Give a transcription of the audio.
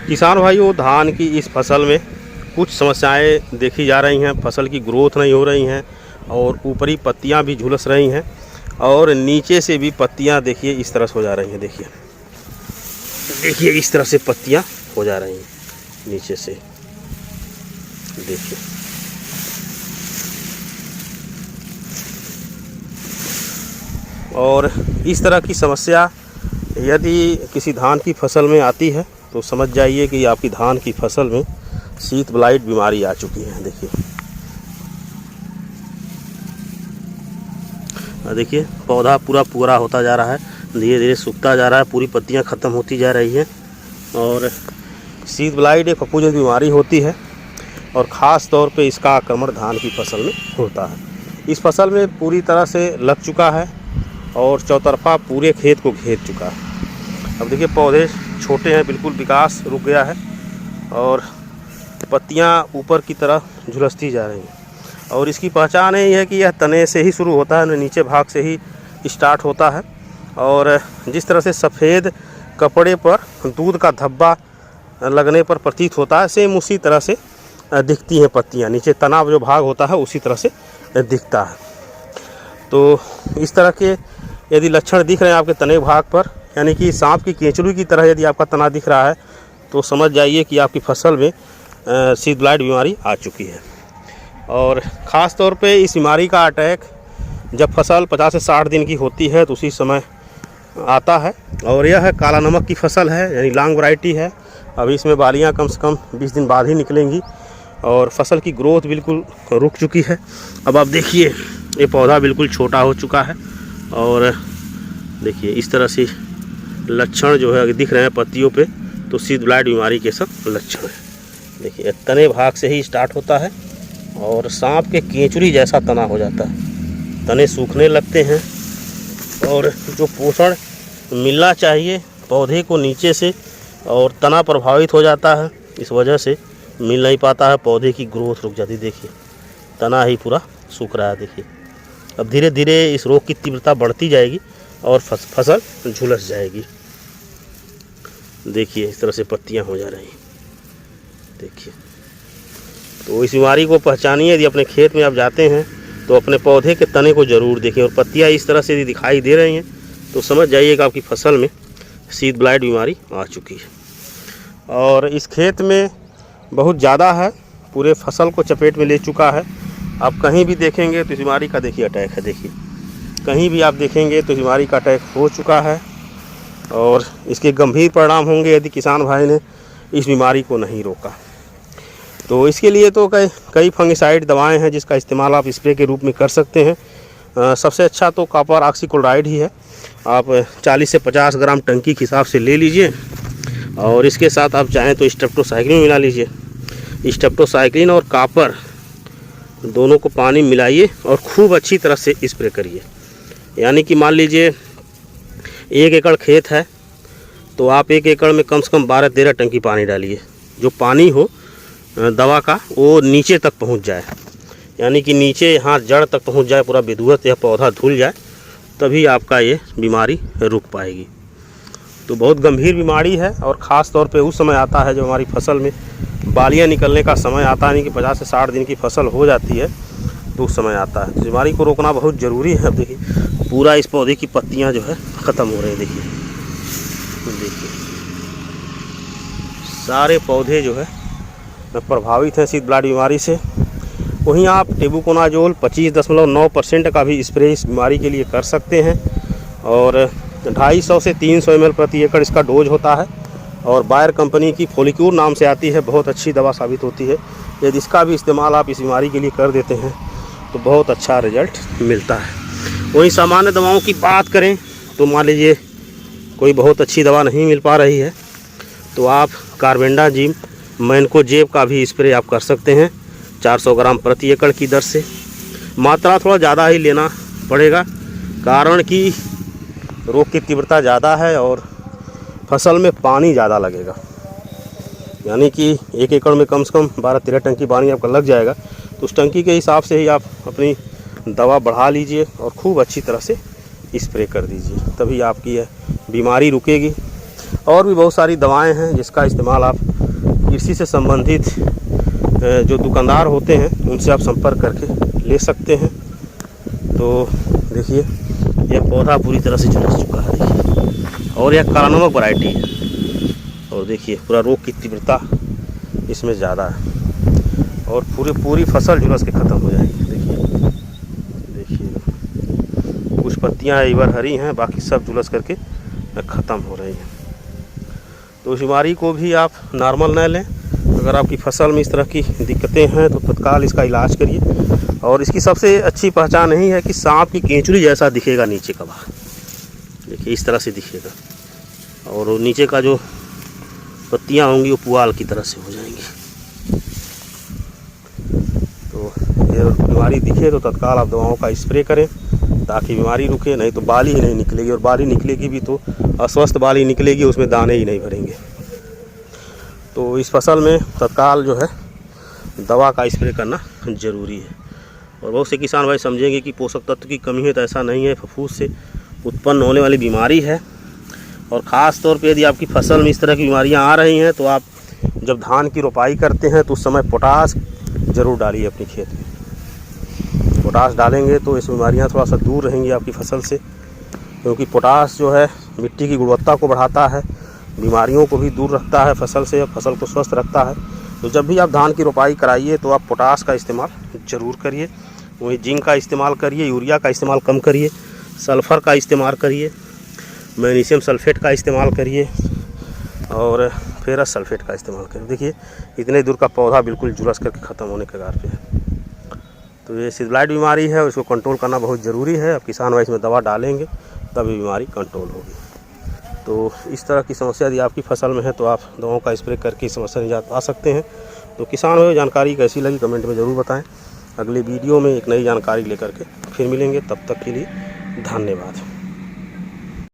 किसान भाइयों, धान की इस फसल में कुछ समस्याएं देखी जा रही हैं। फसल की ग्रोथ नहीं हो रही हैं और ऊपरी पत्तियां भी झुलस रही हैं और नीचे से भी पत्तियां देखिए इस तरह से हो जा रही हैं। देखिए इस तरह से पत्तियां हो जा रही हैं नीचे से, देखिए। और इस तरह की समस्या यदि किसी धान की फसल में आती है तो समझ जाइए कि आपकी धान की फसल में शीत ब्लाइट बीमारी आ चुकी है। देखिए पौधा पूरा होता जा रहा है, धीरे धीरे सूखता जा रहा है, पूरी पत्तियां ख़त्म होती जा रही हैं। और शीत ब्लाइट एक फफूंदी बीमारी होती है और ख़ास तौर पे इसका आक्रमण धान की फसल में होता है। इस फसल में पूरी तरह से लग चुका है और चौतरफा पूरे खेत को घेर चुका है। अब देखिए पौधे छोटे हैं, बिल्कुल विकास रुक गया है और पत्तियां ऊपर की तरफ झुलसती जा रही हैं। और इसकी पहचान यही है कि यह तने से ही शुरू होता है, नीचे भाग से ही स्टार्ट होता है। और जिस तरह से सफ़ेद कपड़े पर दूध का धब्बा लगने पर प्रतीत होता है, सेम उसी तरह से दिखती हैं पत्तियां। नीचे तना जो भाग होता है उसी तरह से दिखता है। तो इस तरह के यदि लक्षण दिख रहे हैं आपके तने भाग पर, यानी कि सांप की केंचुली की तरह यदि आपका तना दिख रहा है, तो समझ जाइए कि आपकी फसल में शीत ब्लाइट बीमारी आ चुकी है। और ख़ास तौर पे इस बीमारी का अटैक जब फसल 50 से 60 दिन की होती है तो उसी समय आता है। और यह काला नमक की फसल है, यानी लॉन्ग वैरायटी है। अभी इसमें बालियाँ कम से कम 20 दिन बाद ही निकलेंगी और फसल की ग्रोथ बिल्कुल रुक चुकी है। अब आप देखिए ये पौधा बिल्कुल छोटा हो चुका है और देखिए इस तरह से लक्षण जो है दिख रहे हैं पत्तियों पे, तो शीत ब्लाइट बीमारी के सब लक्षण है। देखिए तने भाग से ही स्टार्ट होता है और सांप के केंचुली जैसा तना हो जाता है, तने सूखने लगते हैं और जो पोषण मिलना चाहिए पौधे को नीचे से, और तना प्रभावित हो जाता है, इस वजह से मिल नहीं पाता है, पौधे की ग्रोथ रुक जाती है। देखिए तना ही पूरा सूख रहा है। देखिए अब धीरे धीरे इस रोग की तीव्रता बढ़ती जाएगी और फसल झुलस जाएगी। देखिए इस तरह से पत्तियां हो जा रही हैं। देखिए तो इस बीमारी को पहचानिए। यदि अपने खेत में आप जाते हैं तो अपने पौधे के तने को ज़रूर देखें और पत्तियां इस तरह से यदि दिखाई दे रही हैं तो समझ जाइएगा आपकी फसल में शीत ब्लाइट बीमारी आ चुकी है। और इस खेत में बहुत ज़्यादा है, पूरे फसल को चपेट में ले चुका है। आप कहीं भी देखेंगे तो इस बीमारी का देखिए अटैक है। देखिए कहीं भी आप देखेंगे तो बीमारी का अटैक हो चुका है और इसके गंभीर परिणाम होंगे यदि किसान भाई ने इस बीमारी को नहीं रोका। तो इसके लिए तो कई फंगिसाइड दवाएं हैं जिसका इस्तेमाल आप स्प्रे के रूप में कर सकते हैं। सबसे अच्छा तो कॉपर ऑक्सीक्लोराइड ही है। आप 40 से 50 ग्राम टंकी के हिसाब से ले लीजिए और इसके साथ आप चाहें तो स्ट्रेप्टोसाइक्लिन मिला लीजिए। स्ट्रेप्टोसाइक्लिन और कॉपर दोनों को पानी मिलाइए और खूब अच्छी तरह से स्प्रे करिए। यानी कि मान लीजिए 1 एकड़ खेत है तो आप 1 एकड़ में कम से कम 12-13 टंकी पानी डालिए। जो पानी हो दवा का वो नीचे तक पहुंच जाए, यानी कि नीचे यहाँ जड़ तक पहुंच जाए, पूरा विधुवत या पौधा धुल जाए, तभी आपका ये बीमारी रुक पाएगी। तो बहुत गंभीर बीमारी है और ख़ास तौर पे उस समय आता है जब हमारी फसल में बालियाँ निकलने का समय आता है, कि 50 से 60 दिन की फसल हो जाती है तो उस समय आता है। तो बीमारी को रोकना बहुत ज़रूरी है। अब देखिए पूरा इस पौधे की पत्तियाँ जो है ख़त्म हो रही हैं। देखिए सारे पौधे जो है प्रभावित हैं शीत ब्लाइट बीमारी से। वहीं आप टेबुकोनाजोल 25.9% का भी स्प्रे इस बीमारी के लिए कर सकते हैं और 250 से 300 ml प्रति एकड़ इसका डोज होता है। और बायर कंपनी की फोलिक्यूर नाम से आती है, बहुत अच्छी दवा साबित होती है। यदि इसका भी इस्तेमाल आप इस बीमारी के लिए कर देते हैं तो बहुत अच्छा रिजल्ट मिलता है। वहीं सामान्य दवाओं की बात करें तो मान लीजिए कोई बहुत अच्छी दवा नहीं मिल पा रही है तो आप कार्बेंडाजिम मैनकोजेब का भी स्प्रे आप कर सकते हैं 400 ग्राम प्रति एकड़ की दर से। मात्रा थोड़ा ज़्यादा ही लेना पड़ेगा, कारण कि रोग की तीव्रता ज़्यादा है और फसल में पानी ज़्यादा लगेगा। यानी कि 1 एकड़ में कम से कम 12-13 टंकी पानी आपका लग जाएगा। तो उस टंकी के हिसाब से ही आप अपनी दवा बढ़ा लीजिए और खूब अच्छी तरह से स्प्रे कर दीजिए, तभी आपकी यह बीमारी रुकेगी। और भी बहुत सारी दवाएं हैं जिसका इस्तेमाल आप कृषि से संबंधित जो दुकानदार होते हैं उनसे आप संपर्क करके ले सकते हैं। तो देखिए यह पौधा पूरी तरह से झुलस चुका है देखिए, और यह काला नमक वैरायटी है। और देखिए पूरा रोग की तीव्रता इसमें ज़्यादा है और पूरी फसल झुलस के ख़त्म हो जाएगी। देखिए कुछ पत्तियां इधर हरी हैं, बाकी सब झुलस करके ख़त्म हो रही हैं। तो इस बीमारी को भी आप नॉर्मल न लें। अगर आपकी फसल में इस तरह की दिक्कतें हैं तो तत्काल इसका इलाज करिए। और इसकी सबसे अच्छी पहचान यही है कि सांप की केंचुली जैसा दिखेगा नीचे का भाग, देखिए इस तरह से दिखेगा, और नीचे का जो पत्तियां होंगी वो पुआल की तरह से हो जाएंगी। तो ये बीमारी दिखे तो तत्काल आप दवाओं का स्प्रे करें ताकि बीमारी रुके, नहीं तो बाली ही नहीं निकलेगी, और बाली निकलेगी भी तो अस्वस्थ बाली निकलेगी, उसमें दाने ही नहीं भरेंगे। तो इस फसल में तत्काल जो है दवा का स्प्रे करना ज़रूरी है। और बहुत से किसान भाई समझेंगे कि पोषक तत्व की कमी है, तो ऐसा नहीं है। फफूंद से उत्पन्न होने वाली बीमारी है। और ख़ास तौर पे यदि आपकी फसल में इस तरह की बीमारियां आ रही हैं तो आप जब धान की रोपाई करते हैं तो उस समय पोटाश ज़रूर डालिए अपनी खेत में। पोटाश डालेंगे तो इस बीमारियां थोड़ा सा दूर रहेंगी आपकी फसल से, क्योंकि पोटाश जो है मिट्टी की गुणवत्ता को बढ़ाता है, बीमारियों को भी दूर रखता है फसल से, फसल को स्वस्थ रखता है। तो जब भी आप धान की रोपाई कराइए तो आप पोटाश का इस्तेमाल ज़रूर करिए। वही जिंक का इस्तेमाल करिए, यूरिया का इस्तेमाल कम करिए, सल्फ़र का इस्तेमाल करिए, मैग्नीशियम सल्फेट का इस्तेमाल करिए और फेरस सल्फेट का इस्तेमाल करिए। देखिए इतने दूर का पौधा बिल्कुल झुलस करके ख़त्म होने के कगार पे है। तो ये सीड ब्लाइट बीमारी है, उसको कंट्रोल करना बहुत ज़रूरी है। अब किसान भाई इसमें दवा डालेंगे तभी बीमारी कंट्रोल होगी। तो इस तरह की समस्या यदि आपकी फसल में है तो आप दवाओं का स्प्रे करके समस्या निजात पा सकते हैं। तो किसान भाई जानकारी कैसी लगी कमेंट में ज़रूर बताएं। अगले वीडियो में एक नई जानकारी लेकर के फिर मिलेंगे, तब तक के लिए धन्यवाद।